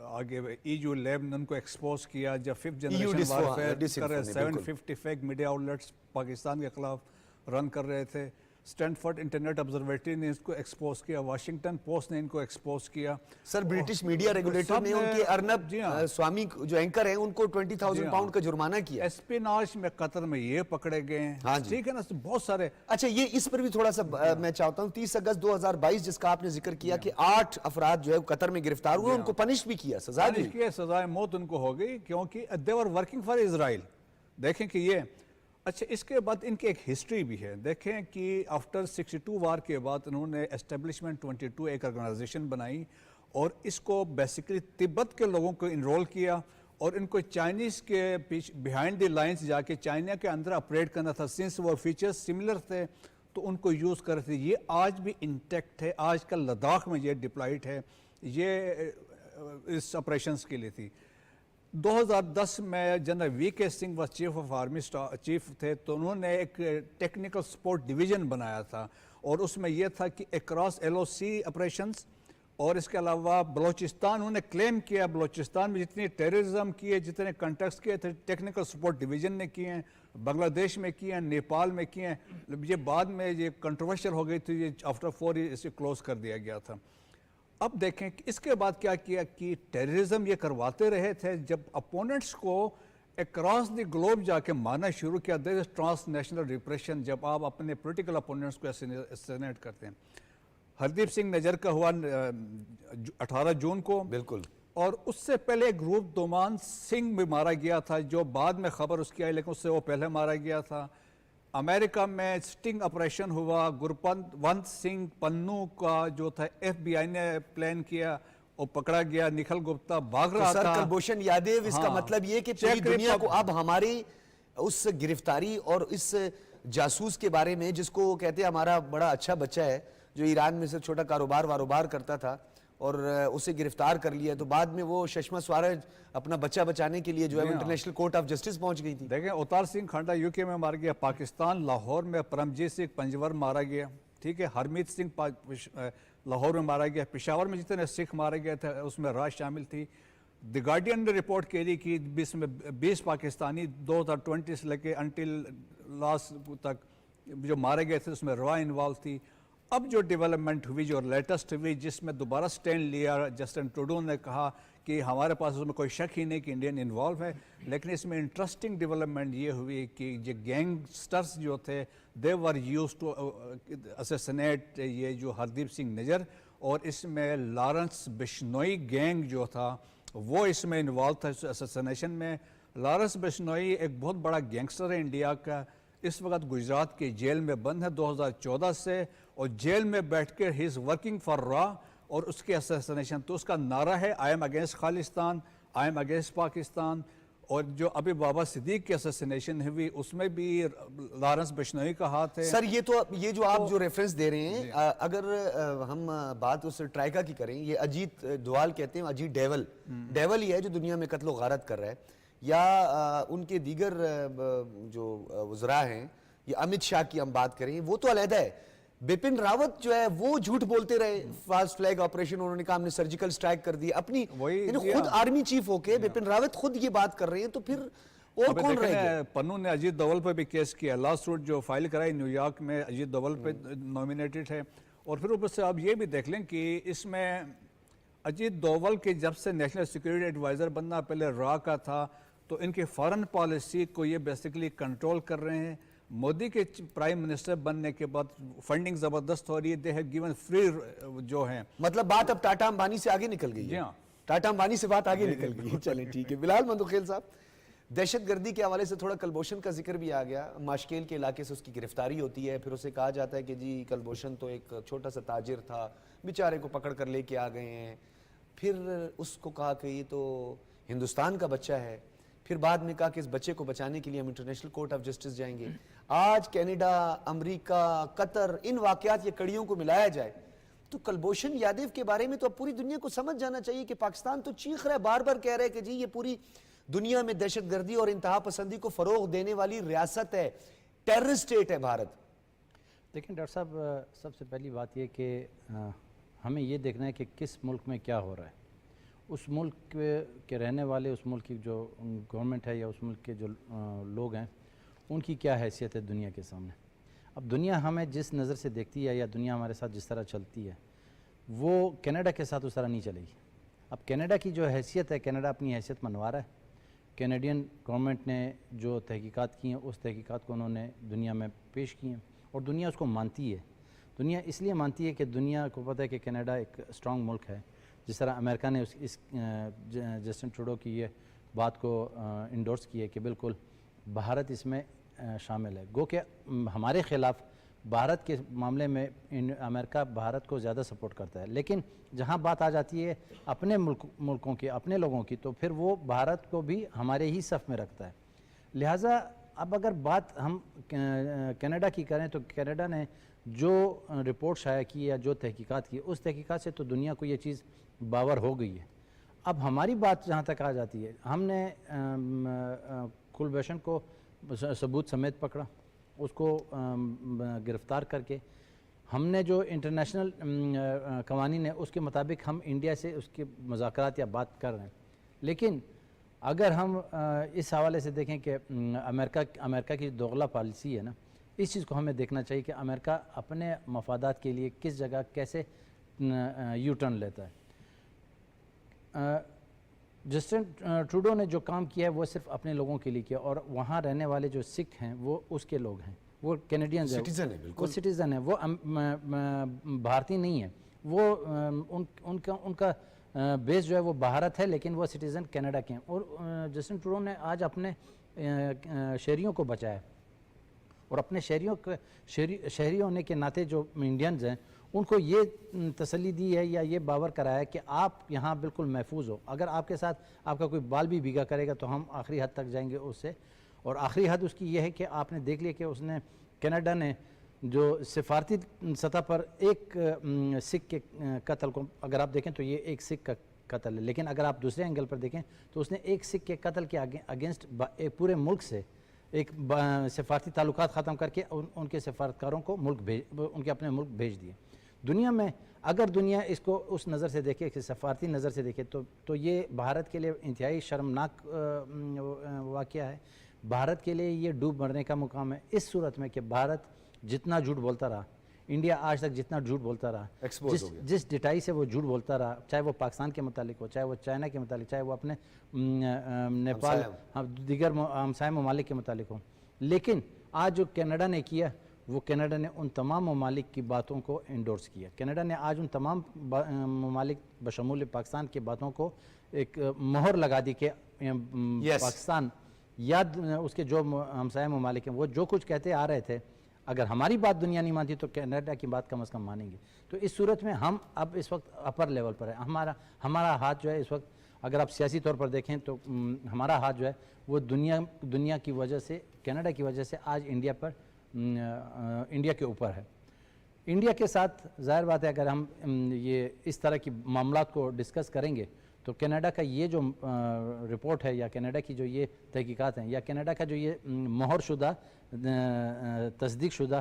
آگے EU لیب نے ان کو ایکسپوز کیا جب 5th جنریشن وارفیئر کر رہے 750 فیک میڈیا آؤٹلیٹس پاکستان کے خلاف رن کر رہے تھے۔ اسٹینفورڈ انٹرنیٹ آبزرویٹری نے اس کو ایکسپوز کیا، واشنگٹن پوسٹ نے ان کو ایکسپوز کیا۔ سر برٹش میڈیا ریگولیٹر نے ان کے ارنب جی ہاں سوامی جو اینکر ہیں ان کو 20,000 پاؤنڈ کا جرمانہ کیا۔ اسپیناج میں قطر میں یہ پکڑے گئے ہیں، ہاں جی، ٹھیک ہے نا، بہت سارے۔ اچھا یہ اس پر بھی تھوڑا سا میں چاہتا ہوں، 30 اگست 2022 جس کا آپ نے ذکر کیا کہ 8 افراد جو ہے قطر میں گرفتار ہوئے، ان کو پنش بھی کیا، سزا دی۔ سزائے موت ان کو ہو گئی کیونکہ they were working for اسرائیل۔ دیکھیں کہ یہ اچھا، اس کے بعد ان کی ایک ہسٹری بھی ہے۔ دیکھیں کہ آفٹر 62 وار کے بعد انہوں نے اسٹیبلشمنٹ 22 ایک آرگنائزیشن بنائی اور اس کو بیسیکلی تبت کے لوگوں کو انرول کیا اور ان کو چائنیز کے بیہائنڈ دی لائنز جا کے چائنا کے اندر اپریٹ کرنا تھا، سنس وہ فیچرز سملر تھے تو ان کو یوز کر رہے تھے۔ یہ آج بھی انٹیکٹ ہے، آج کل لداخ میں یہ ڈپلائڈ ہے، یہ اس آپریشنز کے لیے تھی۔ 2010 میں جنرل VK سنگھ وہ چیف آف آرمی چیف تھے، تو انہوں نے ایک ٹیکنیکل سپورٹ ڈویژن بنایا تھا اور اس میں یہ تھا کہ اکراس LOC آپریشنز، اور اس کے علاوہ بلوچستان انہوں نے کلیم کیا بلوچستان میں جتنی ٹیررزم کیے، جتنے کنٹیکٹس کیے تھے ٹیکنیکل سپورٹ ڈویژن نے کیے ہیں، بنگلہ دیش میں کیے ہیں، نیپال میں کیے ہیں۔ یہ بعد میں یہ کنٹروورشل ہو گئی تھی، یہ آفٹر 4 اسے کلوز کر دیا گیا تھا۔ اب دیکھیں کہ اس کے بعد کیا کیا کہ ٹیررزم یہ کرواتے رہے تھے، جب اپوننٹس کو اکراس دی گلوب جا کے مارنا شروع کیا، دیر از ٹرانس نیشنل ریپریشن، جب آپ اپنے پولیٹیکل اپوننٹس کو اسینیٹ کرتے ہیں۔ ہردیپ سنگھ نجر کا ہوا 18 جون کو، بالکل، اور اس سے پہلے گروپ دومان سنگھ بھی مارا گیا تھا، جو بعد میں خبر اس کی آئی لیکن اس سے وہ پہلے مارا گیا تھا۔ امریکہ میں سٹنگ آپریشن ہوا، گرپونت سنگھ پنو کا جو تھا FBI نے پلان کیا، وہ پکڑا گیا، نکھل گپتا بھاگ رہا تھا۔ سر کلبھوشن یادیو، اس کا مطلب یہ کہ پوری دنیا کو اب ہماری اس گرفتاری اور اس جاسوس کے بارے میں، جس کو کہتے ہیں ہمارا بڑا اچھا بچہ ہے، جو ایران میں سے چھوٹا کاروبار کرتا تھا اور اسے گرفتار کر لیا، تو بعد میں وہ ششما سوراج اپنا بچہ بچانے کے لیے جو ہے انٹرنیشنل کورٹ آف جسٹس پہنچ گئی تھی۔ دیکھیں اوتار سنگھ کھنڈا UK میں مارا گیا، پاکستان لاہور میں پرمجیت سنگھ پنجور مارا گیا، ٹھیک ہے، ہرمیت سنگھ لاہور میں مارا گیا، پشاور میں جتنے سکھ مارے گئے تھے اس میں راج شامل تھی۔ دی گارڈین نے رپورٹ کی کہ 20 پاکستانی 2020 سے لے کے انٹل لاسٹ تک جو مارے گئے تھے اس میں روا انوالو تھی۔ اب جو ڈیولپمنٹ ہوئی، جو لیٹسٹ ہوئی، جس میں دوبارہ سٹینڈ لیا، جسٹن ٹروڈو نے کہا کہ ہمارے پاس اس میں کوئی شک ہی نہیں کہ انڈین انوالو ہے، لیکن اس میں انٹرسٹنگ ڈیولپمنٹ یہ ہوئی کہ یہ گینگسٹرز جو تھے دے ور یوز ٹو اسیسنیٹ یہ جو ہردیپ سنگھ نجر، اور اس میں لارنس بشنوئی گینگ جو تھا وہ اس میں انوالو تھا اسیسنیشن میں۔ لارنس بشنوئی ایک بہت بڑا گینگسٹر ہے انڈیا کا، اس وقت گجرات کی جیل میں بند ہے 2014 سے، اور جیل میں بیٹھ کے ہی از ورکنگ فار را، اور اس کے اسیسنیشن، تو اس کا نعرہ ہے I am against Khalistan, I am against Pakistan. اور جو ابھی بابا صدیق کی اسیسنیشن ہوئی اس میں بھی لارنس بشنوئی کا ہاتھ ہے۔ سر یہ جو آپ جو ریفرنس دے رہے ہیں، اگر ہم بات اس ٹرائکا کی کریں، یہ اجیت دوال کہتے ہیں، اجیت ڈیول ہی ہے جو دنیا میں قتل و غارت کر رہا ہے، یا ان کے دیگر جو وزراء ہیں، یا امت شاہ کی ہم بات کریں وہ تو علیحدہ ہے، بپن راوت جو ہے وہ جھوٹ بولتے رہے, فاسٹ فلیگ آپریشن انہوں نے کہا ہم نے سرجیکل سٹرائک کر دی اپنی, یعنی خود آرمی چیف ہو کے بپن راوت خود یہ بات کر رہے ہیں, تو پھر اور کون رہ گیا؟ پنو نے اجیت دوول پہ بھی کیس کیا, لاسٹ سوٹ جو فائل کرائی نیو یارک میں اجیت دوول پہ نومینیٹڈ ہے. اور پھر اوپر سے آپ یہ بھی دیکھ لیں کہ اس میں اجیت دوول کے جب سے نیشنل سیکورٹی ایڈوائزر بننا پہلے را کا تھا, تو ان کی فارن پالیسی کو یہ بیسیکلی کنٹرول کر رہے ہیں. مودی کے پرائم منسٹر بننے کے بعد فنڈنگ زبردست ہو رہی ہے, دے ہیو گیون فری جو ہیں, مطلب بات اب ٹاٹا امبانی سے آگے نکل گئی جی ہے. ہاں. ٹاٹا امبانی سے بات آگے نکل گئی ہے. چلیں ٹھیک ہے. بلال مندوخیل صاحب, دہشت گردی کے حوالے سے تھوڑا کلبھوشن کا ذکر بھی آ گیا. ماشکیل کے علاقے سے اس کی گرفتاری ہوتی ہے, پھر اسے کہا جاتا ہے کہ جی کلبھوشن تو ایک چھوٹا سا تاجر تھا, بیچارے کو پکڑ کر لے کے آ گئے ہیں. پھر اس کو کہا کہ یہ تو ہندوستان کا بچہ ہے. پھر بعد میں کہا کہ اس بچے کو بچانے کے لیے ہم انٹرنیشنل کورٹ آف جسٹس جائیں گے. آج کینیڈا, امریکہ, قطر, ان واقعات یا کڑیوں کو ملایا جائے تو کلبھوشن یادیو کے بارے میں تو اب پوری دنیا کو سمجھ جانا چاہیے کہ پاکستان تو چیخ رہا ہے, بار بار کہہ رہا ہے کہ جی یہ پوری دنیا میں دہشت گردی اور انتہا پسندی کو فروغ دینے والی ریاست ہے, ٹیررسٹ اسٹیٹ ہے بھارت. دیکھیں ڈاکٹر صاحب, سب سے پہلی بات یہ کہ ہمیں یہ دیکھنا ہے کہ کس ملک میں کیا ہو رہا ہے. اس ملک کے رہنے والے, اس ملک کی جو گورنمنٹ ہے یا اس ملک کے جو لوگ ہیں, ان کی کیا حیثیت ہے دنیا کے سامنے. اب دنیا ہمیں جس نظر سے دیکھتی ہے یا دنیا ہمارے ساتھ جس طرح چلتی ہے, وہ کینیڈا کے ساتھ اس طرح نہیں چلے گی. اب کینیڈا کی جو حیثیت ہے, کینیڈا اپنی حیثیت منوا رہا ہے. کینیڈین گورنمنٹ نے جو تحقیقات کی ہیں, اس تحقیقات کو انہوں نے دنیا میں پیش کی ہیں, اور دنیا اس کو مانتی ہے. دنیا اس لیے مانتی ہے کہ دنیا کو پتہ ہے کہ کینیڈا ایک اسٹرانگ ملک ہے. جس طرح امریکہ نے اس جسٹن ٹروڈو کی یہ بات کو انڈورس کی ہے کہ بالکل بھارت اس میں شامل ہے. گو کہ ہمارے خلاف بھارت کے معاملے میں امریکہ بھارت کو زیادہ سپورٹ کرتا ہے, لیکن جہاں بات آ جاتی ہے اپنے ملکوں کی, اپنے لوگوں کی, تو پھر وہ بھارت کو بھی ہمارے ہی صف میں رکھتا ہے. لہٰذا اب اگر بات ہم کینیڈا کی کریں تو کینیڈا نے جو رپورٹ شائع کی یا جو تحقیقات کی, اس تحقیقات سے تو دنیا کو یہ چیز باور ہو گئی ہے. اب ہماری بات جہاں تک آ جاتی ہے, ہم نے کلبھوشن کو ثبوت سمیت پکڑا, اس کو گرفتار کر کے ہم نے جو انٹرنیشنل قوانین ہے اس کے مطابق ہم انڈیا سے اس کے مذاکرات یا بات کر رہے ہیں. لیکن اگر ہم اس حوالے سے دیکھیں کہ امریکہ کی دوغلا پالیسی ہے نا, اس چیز کو ہمیں دیکھنا چاہیے کہ امریکہ اپنے مفادات کے لیے کس جگہ کیسے یو ٹرن لیتا ہے. جسٹن ٹروڈو نے جو کام کیا ہے وہ صرف اپنے لوگوں کے لیے کیا, اور وہاں رہنے والے جو سکھ ہیں وہ اس کے لوگ ہیں, وہ کینیڈینز ہیں, وہ سٹیزن ہیں, وہ بھارتی نہیں ہیں. وہ ان کا بیس جو ہے وہ بھارت ہے, لیکن وہ سٹیزن کینیڈا کے ہیں. اور جسٹن ٹروڈو نے آج اپنے شہریوں کو بچایا, اور اپنے شہری ہونے کے ناطے جو انڈینز ہیں ان کو یہ تسلی دی ہے یا یہ باور کرایا ہے کہ آپ یہاں بالکل محفوظ ہو. اگر آپ کے ساتھ آپ کا کوئی بال بھی بھیگا کرے گا تو ہم آخری حد تک جائیں گے اس سے. اور آخری حد اس کی یہ ہے کہ آپ نے دیکھ لیا کہ اس نے کینیڈا نے جو سفارتی سطح پر ایک سکھ کے قتل کو اگر آپ دیکھیں تو یہ ایک سکھ کا قتل ہے, لیکن اگر آپ دوسرے اینگل پر دیکھیں تو اس نے ایک سکھ کے قتل کے اگینسٹ ایک پورے ملک سے ایک سفارتی تعلقات ختم کر کے ان کے سفارتکاروں کو ان کے اپنے ملک بھیج دیے. دنیا میں اگر دنیا اس کو اس نظر سے دیکھے کہ سفارتی نظر سے دیکھے تو یہ بھارت کے لیے انتہائی شرمناک واقعہ ہے. بھارت کے لیے یہ ڈوب مرنے کا مقام ہے, اس صورت میں کہ بھارت جتنا جھوٹ بولتا رہا, انڈیا آج تک جتنا جھوٹ بولتا رہا, جس ڈٹائی سے وہ جھوٹ بولتا رہا, چاہے وہ پاکستان کے متعلق ہو, چاہے وہ چائنا کے متعلق, چاہے وہ اپنے نیپال دیگر ہمسائے ممالک کے متعلق ہو, لیکن آج جو کینیڈا نے کیا وہ کینیڈا نے ان تمام ممالک کی باتوں کو انڈورس کیا. کینیڈا نے آج ان تمام ممالک بشمول پاکستان کی باتوں کو ایک مہر لگا دی کہ پاکستان یاد اس کے جو ہمسائے ممالک ہیں وہ جو کچھ کہتے آ رہے تھے, اگر ہماری بات دنیا نہیں مانتی تو کینیڈا کی بات کم از کم مانیں گے. تو اس صورت میں ہم اب اس وقت اپر لیول پر ہیں. ہمارا ہاتھ جو ہے اس وقت اگر آپ سیاسی طور پر دیکھیں تو ہمارا ہاتھ جو ہے وہ دنیا کی وجہ سے, کینیڈا کی وجہ سے آج انڈیا کے اوپر ہے. انڈیا کے ساتھ ظاہر بات ہے اگر ہم یہ اس طرح کی معاملات کو ڈسکس کریں گے تو کینیڈا کا یہ جو رپورٹ ہے یا کینیڈا کی جو یہ تحقیقات ہیں یا کینیڈا کا جو یہ مہر شدہ تصدیق شدہ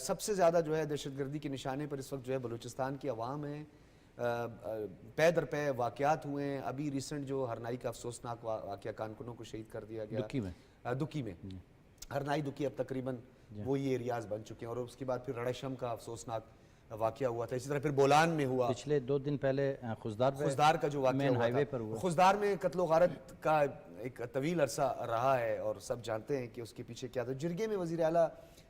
سب سے زیادہ جو ہے دہشت گردی کے نشانے پر اس وقت جو ہے بلوچستان کی عوام ہے. پے در پے واقعات ہوئے ہیں. ابھی ریسنٹ جو ہرنائی کا افسوسناک واقعہ کانکنوں کو شہید کر دیا گیا دکی میں ہرنائی دکی اب تقریباً وہی ایریاز بن چکے ہیں, اور اس کے بعد پھر رڑشم کا افسوسناک واقعہ ہوا تھا. اسی طرح پھر بولان میں ہوا, پچھلے 2 دن پہلے خزدار کا جو واقعہ ہوا تھا. خزدار میں قتل و غارت کا ایک طویل عرصہ رہا ہے اور سب جانتے ہیں کہ اس کے پیچھے کیا تھا. جرگے میں وزیر اعلیٰ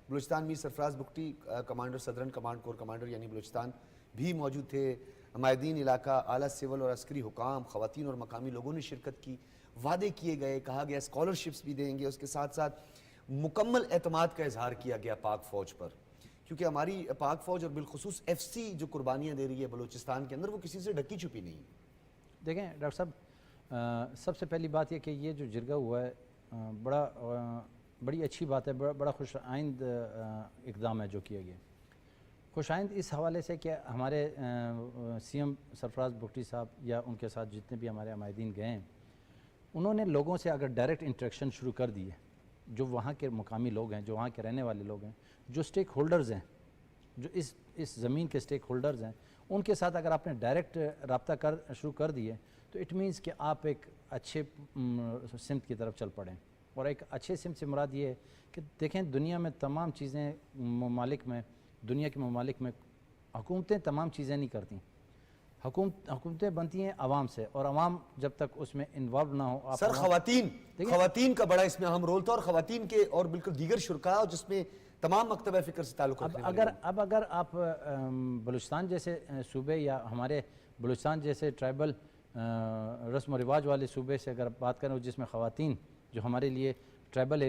Balochistan Mir Sarfraz Bugti, commander southern command corps commander یعنی بلوچستان بھی موجود تھے. مائدین علاقہ, اعلیٰ سول اور عسکری حکام, خواتین اور مقامی لوگوں نے شرکت کی. وعدے کیے گئے, کہا گیا اسکالرشپس بھی دیں گے. اس کے ساتھ ساتھ مکمل اعتماد کا اظہار کیا گیا پاک فوج پر, کیونکہ ہماری پاک فوج اور بالخصوص ایف سی جو قربانیاں دے رہی ہے بلوچستان کے اندر, وہ کسی سے ڈکی چھپی نہیں. دیکھیں ڈاکٹر صاحب, سب سے پہلی بات یہ کہ یہ جو جرگہ ہوا ہے بڑی اچھی بات ہے, بڑا خوش آئند اقدام ہے جو کیا گیا. خوش آئند اس حوالے سے کہ ہمارے سی ایم سرفراز بگٹی صاحب یا ان کے ساتھ جتنے بھی ہمارے عمائدین گئے ہیں, انہوں نے لوگوں سے اگر ڈائریکٹ انٹریکشن شروع کر دی ہے, جو وہاں کے مقامی لوگ ہیں, جو وہاں کے رہنے والے لوگ ہیں, جو سٹیک ہولڈرز ہیں, جو اس زمین کے سٹیک ہولڈرز ہیں, ان کے ساتھ اگر آپ نے ڈائریکٹ رابطہ شروع کر دیے تو اٹ مینس کہ آپ ایک اچھے سمت کی طرف چل پڑیں. اور ایک اچھے سمت سے مراد یہ ہے کہ دیکھیں دنیا میں تمام چیزیں دنیا کے ممالک میں حکومتیں تمام چیزیں نہیں کرتی. حکومتیں بنتی ہیں عوام سے, اور عوام جب تک اس میں انوالو نہ ہو. سر خواتین کا بڑا اس میں اہم رول تھا, اور خواتین کے اور بالکل دیگر شرکاء جس میں تمام مکتبہ فکر سے تعلق رکھنے والے. اگر آپ بلوچستان جیسے صوبے یا ہمارے بلوچستان جیسے ٹرائبل رسم و رواج والے صوبے سے اگر بات کریں, جس میں خواتین جو ہمارے لیے ٹرائبل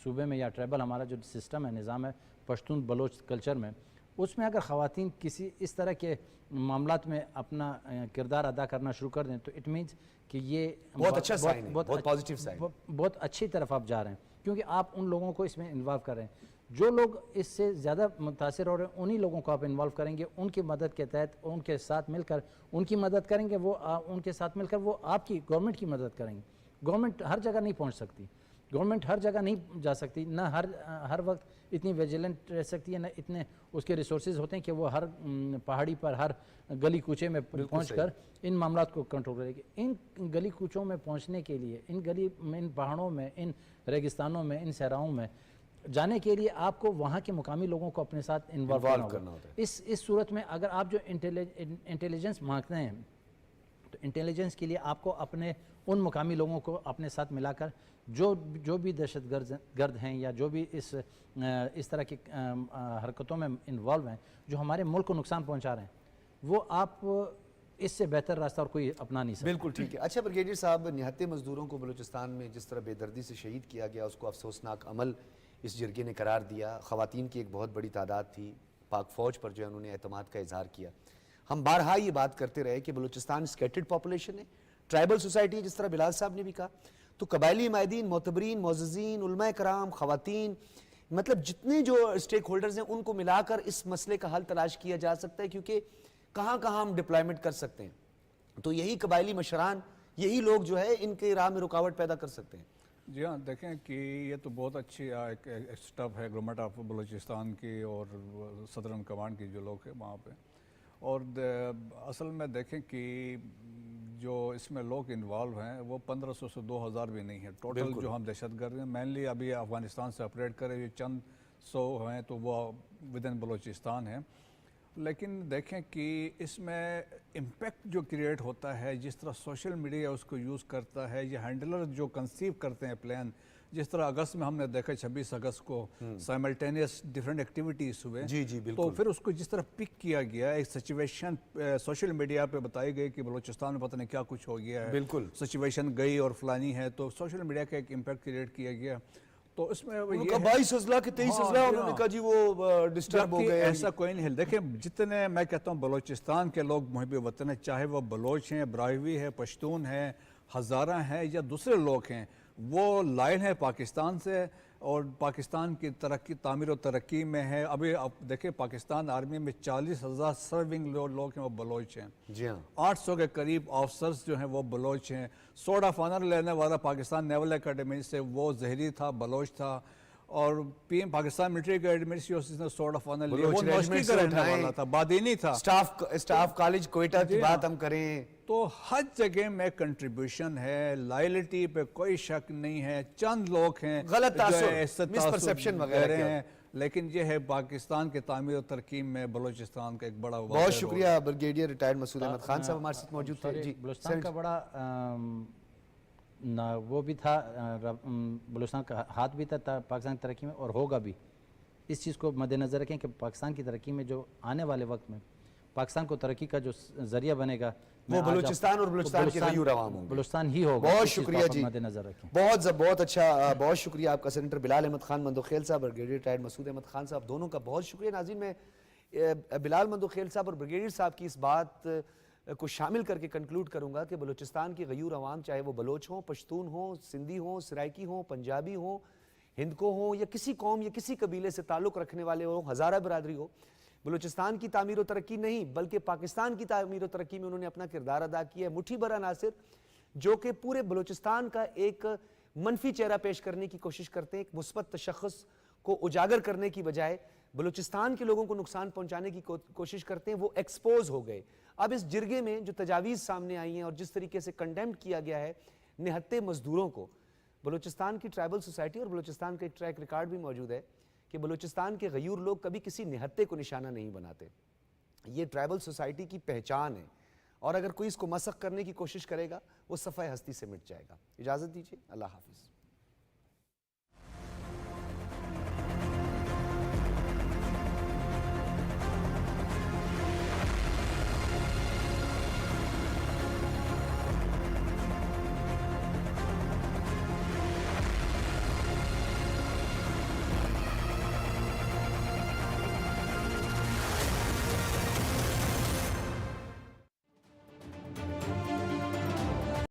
صوبے میں یا ٹرائبل ہمارا جو سسٹم ہے, نظام ہے پشتون بلوچ کلچر میں, اس میں اگر خواتین کسی اس طرح کے معاملات میں اپنا کردار ادا کرنا شروع کر دیں تو اٹ مینس کہ یہ بہت اچھا سائن ہے, بہت پازیٹیو سائن, بہت اچھی طرف آپ جا رہے ہیں, کیونکہ آپ ان لوگوں کو اس میں انوالو کر رہے ہیں. جو لوگ اس سے زیادہ متاثر ہو رہے ہیں انہی لوگوں کو آپ انوالو کریں گے, ان کی مدد کے تحت ان کے ساتھ مل کر ان کی مدد کریں گے, وہ ان کے ساتھ مل کر وہ آپ کی گورنمنٹ کی مدد کریں گے. گورنمنٹ ہر جگہ نہیں پہنچ سکتی, گورنمنٹ ہر جگہ نہیں جا سکتی, نہ ہر وقت اتنی ویجیلنٹ رہ سکتی ہے, نہ اتنے اس کے ریسورسز ہوتے ہیں کہ وہ ہر پہاڑی پر ہر گلی کوچے میں پہنچ کر ان معاملات کو کنٹرول کرے گی. ان گلی کوچوں میں پہنچنے کے لیے, ان پہاڑوں میں, ان ریگستانوں میں, ان صحراؤں میں جانے کے لیے آپ کو وہاں کے مقامی لوگوں کو اپنے ساتھ انوالو کرنا ہوتا ہے. اس صورت میں اگر آپ جو انٹیلیجنس مانگتے ہیں تو انٹیلیجنس کے لیے آپ کو اپنے ان مقامی لوگوں کو اپنے ساتھ ملا کر جو بھی دہشت گرد ہیں یا جو بھی اس طرح کی حرکتوں میں انوالو ہیں جو ہمارے ملک کو نقصان پہنچا رہے ہیں, وہ آپ اس سے بہتر راستہ اور کوئی اپنا نہیں سکتا. بالکل ٹھیک ہے. اچھا بریگیڈیئر صاحب, نہتے مزدوروں کو بلوچستان میں جس طرح بے دردی سے شہید کیا گیا, اس کو افسوسناک عمل اس جرگے نے قرار دیا. خواتین کی ایک بہت بڑی تعداد تھی, پاک فوج پر جو ہے انہوں نے اعتماد کا اظہار کیا. ہم بارہا یہ بات کرتے رہے کہ بلوچستان سکیٹرڈ پاپولیشن ہے, ٹرائبل سوسائٹی, جس طرح بلال صاحب نے بھی کہا, تو قبائلی مائدین, معتبرین, معززین, علماء کرام, خواتین, مطلب جتنے جو اسٹیک ہولڈرز ہیں ان کو ملا کر اس مسئلے کا حل تلاش کیا جا سکتا ہے, کیونکہ کہاں ہم ڈپلائمنٹ کر سکتے ہیں, تو یہی قبائلی مشران, یہی لوگ جو ہے ان کے راہ میں رکاوٹ پیدا کر سکتے ہیں. جی ہاں, دیکھیں کہ یہ تو بہت اچھی ایک اسٹیپ ہے گورنمنٹ آف بلوچستان کی اور صدرن کمانڈ کی جو لوگ ہیں وہاں پہ. اور اصل میں دیکھیں کہ جو اس میں لوگ انوالو ہیں وہ 1500 سے 2000 بھی نہیں ہیں ٹوٹل جو ہم دہشت گرد ہیں. مینلی ابھی افغانستان سے آپریٹ کرے ہوئے چند سو ہیں تو وہ ود ان بلوچستان ہیں. لیکن دیکھیں کہ اس میں امپیکٹ جو کریٹ ہوتا ہے, جس طرح سوشل میڈیا اس کو یوز کرتا ہے, یہ ہینڈلر جو کنسیو کرتے ہیں پلان, جس طرح اگست میں ہم نے دیکھا 26 اگست کو سائملٹینیس ڈیفرنٹ ایکٹیویٹیز ہوئے, تو پھر اس کو جس طرح پک کیا گیا, ایک سچویشن سوشل میڈیا پہ بتائی گئی کہ بلوچستان میں پتہ نہیں کیا کچھ ہو گیا ہے, بالکل سچویشن گئی اور فلانی ہے, تو سوشل میڈیا کا ایک امپیکٹ کریٹ کیا گیا. تو اس میں 22 اضلاع کے 23 اضلاع انہوں نے کہا جی وہ ڈسٹرب ہو گئے. ایسا کوئی نہیں ہے. دیکھیں جتنے میں کہتا ہوں بلوچستان کے لوگ محب وطن ہیں, چاہے وہ بلوچ ہیں, براہوی ہے, پشتون ہیں, ہزارہ ہیں یا دوسرے لوگ ہیں, وہ لائن ہے پاکستان سے اور پاکستان کی ترقی, تعمیر و ترقی میں ہے. ابھی آپ دیکھیں پاکستان آرمی میں 40,000 سرونگ لوگ ہیں وہ بلوچ ہیں. جی ہاں, 800 کے قریب آفسرز جو ہیں وہ بلوچ ہیں. سوڈ آف آنر لینے والا پاکستان نیول اکیڈمی سے وہ زہری تھا, بلوچ تھا. اور PM Pakistan military administration sort of honour لیا، بلوچ وہ نوشکی ریجمنٹ کا سے رہنے والا اٹھائیں، تھا، بادینی تھا. اسٹاف کالج کوئٹہ کی جی بات ہاں. ہم کریں. تو ہر جگہ میں کنٹریبیوشن ہے، لائلٹی پہ کوئی شک نہیں ہے. چند لوگ ہیں غلط تاثر، جو ایسا مس تاثر پرسیپشن دے وغیرہ رہے کیا؟ ہیں، لیکن یہ ہے پاکستان کے تعمیر و ترقیم میں بلوچستان کا ایک بڑا واقعہ. بہت شکریہ بریگیڈیئر ریٹائرڈ مسعود احمد خان صاحب ہمارے ساتھ موجود تھے. جی بلوچستان کا بڑا وہ بھی تھا، بلوچستان کا ہاتھ بھی تھا پاکستان کی ترقی میں، اور ہوگا بھی. اس چیز کو مد نظر رکھیں کہ پاکستان کی ترقی میں جو آنے والے وقت میں پاکستان کو ترقی کا جو ذریعہ بنے گا وہ بلوچستان اور بلوچستان کے غیور عوام ہوں گے. بلوچستان ہی ہوگا. بہت اس چیز کو شکریہ آپ جی، مد نظر رکھیں. بہت اچھا. بہت شکریہ آپ کا سینیٹر بلال احمد خان مندوخیل صاحب اور بریگیڈیئر ریٹائرڈ مسعود احمد خان صاحب، دونوں کا بہت شکریہ. ناظرین، میں بلال مندوخیل صاحب اور بریگیڈیئر صاحب کی اس بات کو شامل کر کے کنکلوڈ کروں گا کہ بلوچستان کی غیور عوام، چاہے وہ بلوچ ہوں، پشتون ہوں، سندھی ہوں، سرائکی ہوں، پنجابی ہوں، ہندکو ہوں، یا کسی قوم یا کسی قبیلے سے تعلق رکھنے والے ہوں، ہزارہ برادری ہو، بلوچستان کی تعمیر و ترقی نہیں بلکہ پاکستان کی تعمیر و ترقی میں انہوں نے اپنا کردار ادا کیا ہے. مٹھی بھر عناصر جو کہ پورے بلوچستان کا ایک منفی چہرہ پیش کرنے کی کوشش کرتے ہیں، ایک مثبت تشخص کو اجاگر کرنے کی بجائے بلوچستان کے لوگوں کو نقصان پہنچانے کی کوشش کرتے ہیں، وہ ایکسپوز ہو گئے. اب اس جرگے میں جو تجاویز سامنے آئی ہیں اور جس طریقے سے کنڈیمڈ کیا گیا ہے نہتے مزدوروں کو، بلوچستان کی ٹرائبل سوسائٹی اور بلوچستان کا ایک ٹریک ریکارڈ بھی موجود ہے کہ بلوچستان کے غیور لوگ کبھی کسی نہتے کو نشانہ نہیں بناتے. یہ ٹرائبل سوسائٹی کی پہچان ہے، اور اگر کوئی اس کو مسخ کرنے کی کوشش کرے گا وہ صفحہ ہستی سے مٹ جائے گا. اجازت دیجیے، اللہ حافظ.